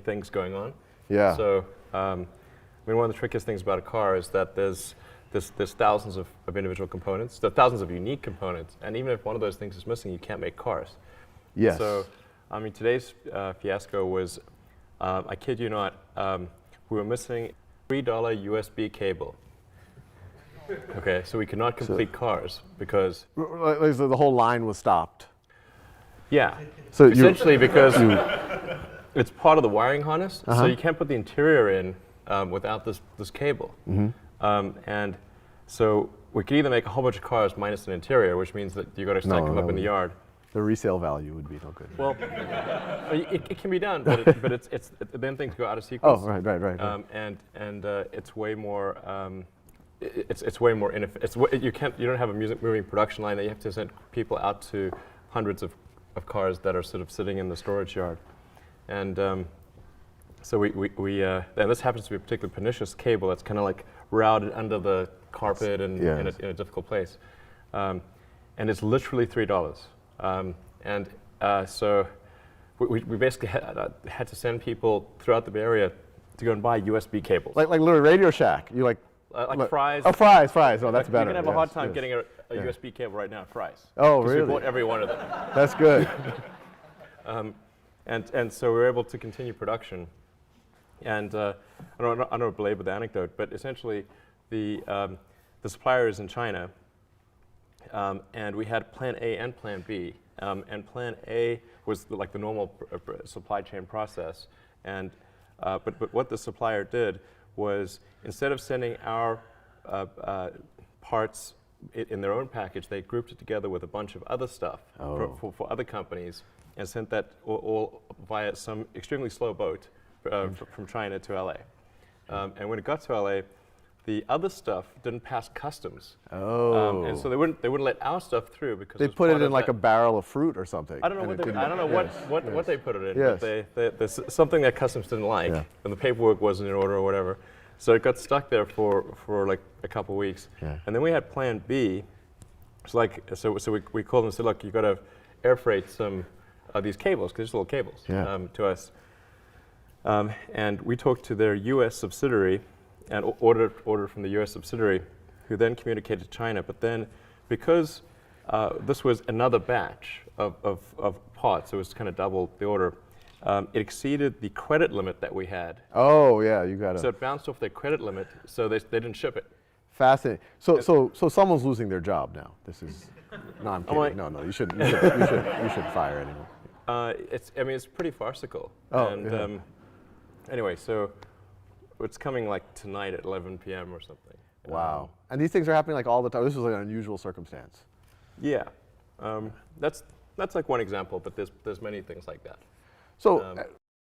things going on. Yeah. So, I mean, one of the trickiest things about a car is that there's thousands of individual components, there are thousands of unique components, and even if one of those things is missing, you can't make cars. Yes. So, I mean, today's fiasco was, I kid you not, we were missing $3 USB cable. Okay, so we could not complete cars because... So the whole line was stopped. Yeah, So essentially because it's part of the wiring harness, so you can't put the interior in without this cable. And so we could either make a whole bunch of cars minus an interior, which means that you got to stack them up in the yard. The resale value would be no good. Well, it can be done, but it's then things go out of sequence. Oh, right. And it's way more. It's way more inefficient. You don't have a moving production line that you have to send people out to hundreds of cars that are sort of sitting in the storage yard, and so and this happens to be a particularly pernicious cable that's kind of like routed under the carpet and in a difficult place, and it's literally $3. So we basically had to send people throughout the Bay Area to go and buy USB cables. Like literally Radio Shack. You like Fry's. Oh, Fry's. Oh, that's better. You can have a hard time getting a USB cable right now at Fry's. Oh, really? We bought every one of them. That's good. And so we were able to continue production. And I don't want to belabor the anecdote, but essentially the supplier is in China, and we had Plan A and Plan B. And Plan A was like the normal supply chain process, and but what the supplier did was, instead of sending our parts in their own package, they grouped it together with a bunch of other stuff for other companies and sent that all via some extremely slow boat from China to LA. And when it got to LA, the other stuff didn't pass customs. And so they wouldn't let our stuff through because they put it in like a barrel of fruit or something. I don't know what they put it in, but there's something that customs didn't like, and the paperwork wasn't in order or whatever. So it got stuck there for like a couple weeks. And then we had Plan B. So we called them and said, look, you've got to air freight some of these cables, because they're little cables, to us. And we talked to their U.S. subsidiary and ordered from the U.S. subsidiary, who then communicated to China. But then, because this was another batch of parts, it was kind of double the order, it exceeded the credit limit that we had. Oh, yeah, you got it. So it bounced off their credit limit, so they didn't ship it. Fascinating. So someone's losing their job now. This is, no, I'm kidding. No, you shouldn't fire anyone. It's pretty farcical. Anyway, so it's coming like tonight at 11 p.m. or something. Wow. And these things are happening like all the time. This was like an unusual circumstance. Yeah. That's like one example, but there's many things like that. So